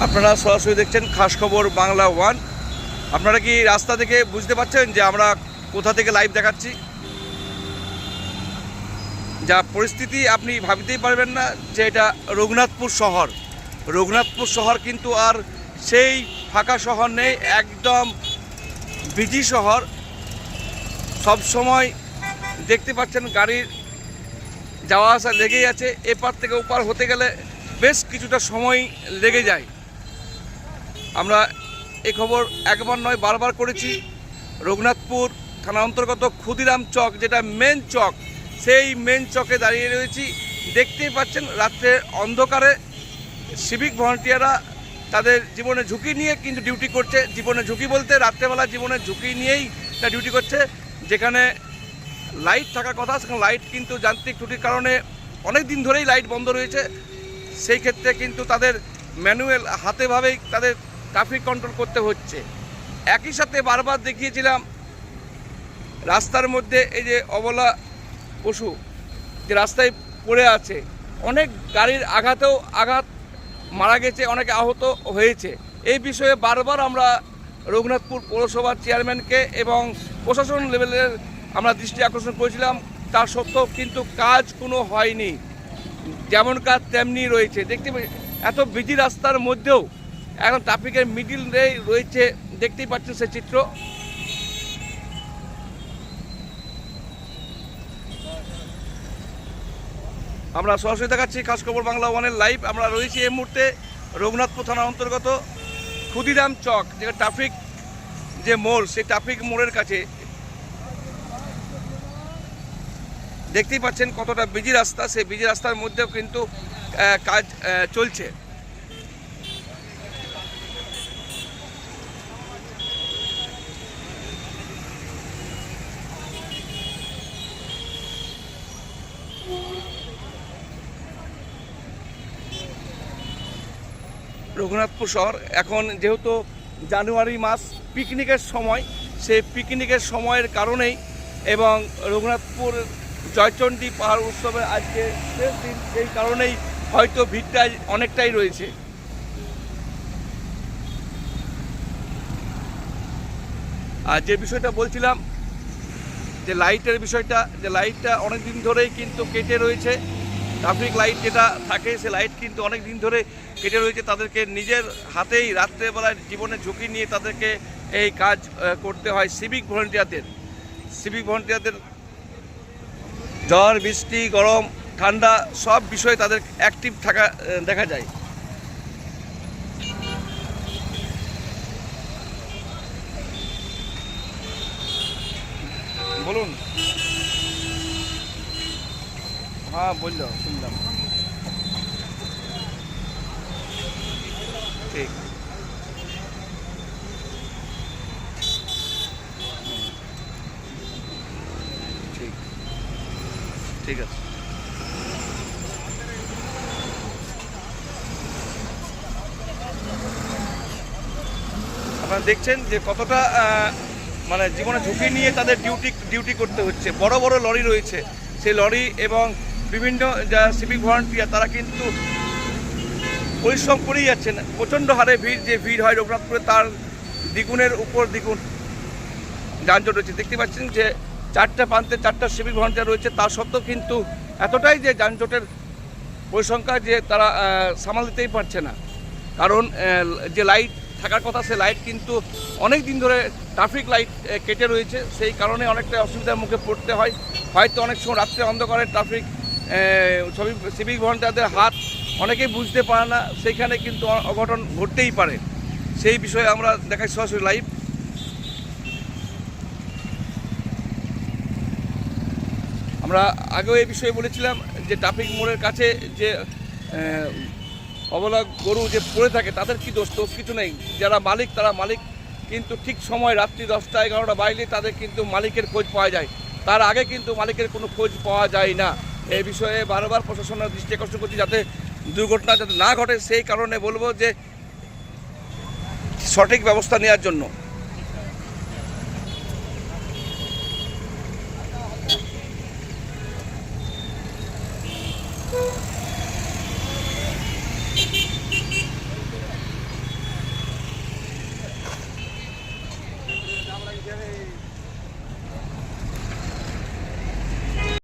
আপনারা সরাসরি দেখছেন খাস খবর বাংলা ওয়ান। আপনারা কি রাস্তা থেকে বুঝতে পারছেন যে আমরা কোথা থেকে লাইভ দেখাচ্ছি? যা পরিস্থিতি আপনি ভাবতেই পারবেন না যে এটা রঘুনাথপুর শহর। রঘুনাথপুর শহর কিন্তু আর সেই ফাঁকা শহর নেই, একদম বিজি শহর। সব সময় দেখতে পাচ্ছেন গাড়ির যাওয়া আসা লেগেই আছে। এপার থেকে ওপার হতে গেলে বেশ কিছুটা সময় লেগে যায়। আমরা এই খবর একবার নয় বারবার করেছি। রঘুনাথপুর থানা অন্তর্গত ক্ষুদিরাম চক, যেটা মেন চক, সেই মেন চকে দাঁড়িয়ে রয়েছি। দেখতেই পাচ্ছেন রাত্রের অন্ধকারে সিভিক ভলান্টিয়াররা তাদের জীবনের ঝুঁকি নিয়ে কিন্তু ডিউটি করছে। জীবনের ঝুঁকি বলতে রাত্রেবেলা জীবনের ঝুঁকি নিয়েই তারা ডিউটি করছে। যেখানে লাইট থাকার কথা সেখানে লাইট কিন্তু যান্ত্রিক ত্রুটির কারণে অনেক দিন ধরেই লাইট বন্ধ রয়েছে। সেই ক্ষেত্রে কিন্তু তাদের ম্যানুয়াল হাতেভাবেই তাদের ট্রাফিক কন্ট্রোল করতে হচ্ছে। একই সাথে বারবার দেখিয়েছিলাম রাস্তার মধ্যে এই যে অবলা পশু যে রাস্তায় পড়ে আছে, অনেক গাড়ির আঘাতেও মারা গেছে, অনেকে আহত হয়েছে। এই বিষয়ে বারবার আমরা রঘুনাথপুর পৌরসভার চেয়ারম্যানকে এবং প্রশাসন লেভেলের আমরা দৃষ্টি আকর্ষণ করেছিলাম। তার সত্ত্বেও কিন্তু কাজ কোনো হয়নি, যেমন কাজ তেমনি রয়েছে। দেখতে এত বিজি রাস্তার মধ্যেও এখন ট্রাফিকের মিডিল রয়েছে, দেখতেই পাচ্ছেন সে চিত্র। আমরা সরাসরি দেখাচ্ছি খাস খবর বাংলা ওয়ানের লাইভ। আমরা রয়েছি এই মুহূর্তে রঘুনাথপুর থানার অন্তর্গত ক্ষুদিরাম চক, যেটা ট্রাফিক যে মোড়, সেই ট্রাফিক মোড়ের কাছে। দেখতেই পাচ্ছেন কতটা বিজি রাস্তা। সেই বিজি রাস্তার মধ্যেও কিন্তু কাজ চলছে। রঘুনাথপুর শহর এখন যেহেতু জানুয়ারি মাস পিকনিকের সময়, সেই পিকনিকের সময়ের কারণেই এবং রঘুনাথপুর জয়চণ্ডী পাহাড় উৎসবের আজকে শেষ দিন, সেই কারণেই হয়তো ভিড়টা অনেকটাই রয়েছে। আর যে বিষয়টা বলছিলাম যে লাইটের বিষয়টা, যে লাইটটা অনেক দিন ধরেই কিন্তু কেটে রয়েছে। ট্রাফিক লাইট যেটা থাকে সে লাইট কিন্তু অনেক দিন ধরে কেটে রয়েছে। তাদেরকে নিজের হাতেই রাত্রেবেলায় জীবনের ঝুঁকি নিয়ে তাদেরকে এই কাজ করতে হয়। সিভিক ভলান্টিয়ারদের ঝড় বৃষ্টি গরম ঠান্ডা সব বিষয়ে তাদের অ্যাক্টিভ থাকা দেখা যায়। বলুন। হ্যাঁ বললো, শুনলাম। ঠিক ঠিক ঠিক আছে। আপনারা দেখছেন যে কতটা মানে জীবনে ঝুঁকি নিয়ে তাদের ডিউটি করতে হচ্ছে। বড় বড় লরি রয়েছে, সেই লরি এবং বিভিন্ন যা সিভিক ভলান্টিয়ার তারা কিন্তু পরিশ্রম করেই যাচ্ছেন। প্রচণ্ড হারে ভিড় হয় রঘুনাথপুরে, তার দ্বিগুণের উপর দ্বিগুণ যানজট রয়েছে। দেখতে পাচ্ছেন যে চারটা প্রান্তে চারটা সিভিক ভলান্টিয়ার রয়েছে, তার সত্ত্বেও কিন্তু এতটাই যে যানজটের পরিসংখ্যা যে তারা সামাল দিতেই পারছে না। কারণ যে লাইট থাকার কথা সে লাইট কিন্তু অনেক দিন ধরে ট্রাফিক লাইট কেটে রয়েছে। সেই কারণে অনেকটা অসুবিধার মুখে পড়তে হয়। হয়তো অনেক সময় রাত্রে অন্ধকারে ট্রাফিক সিভিক ভলান্টিয়ারদের হাত অনেকেই বুঝতে পারে না, সেইখানে কিন্তু অঘটন ঘটতেই পারে। সেই বিষয়ে আমরা দেখাই সরাসরি লাইভ। আমরা আগেও এই বিষয়ে বলেছিলাম যে ট্রাফিক মোড়ের কাছে যে অবলা গরু যে পড়ে থাকে তাদের কি দোষ কিছু নেই। যারা মালিক তারা মালিক কিন্তু ঠিক সময় রাত্রি 10টা 11টা বাইরে তাদের কিন্তু মালিকের খোঁজ পাওয়া যায়, তার আগে কিন্তু মালিকের কোনো খোঁজ পাওয়া যায় না। এই বিষয়ে বারবার প্রশাসনের দৃষ্টি আকর্ষণ করছি যাতে দুর্ঘটনা যাতে না ঘটে। সেই কারণে বলবো যে সঠিক ব্যবস্থা নেওয়ার জন্য।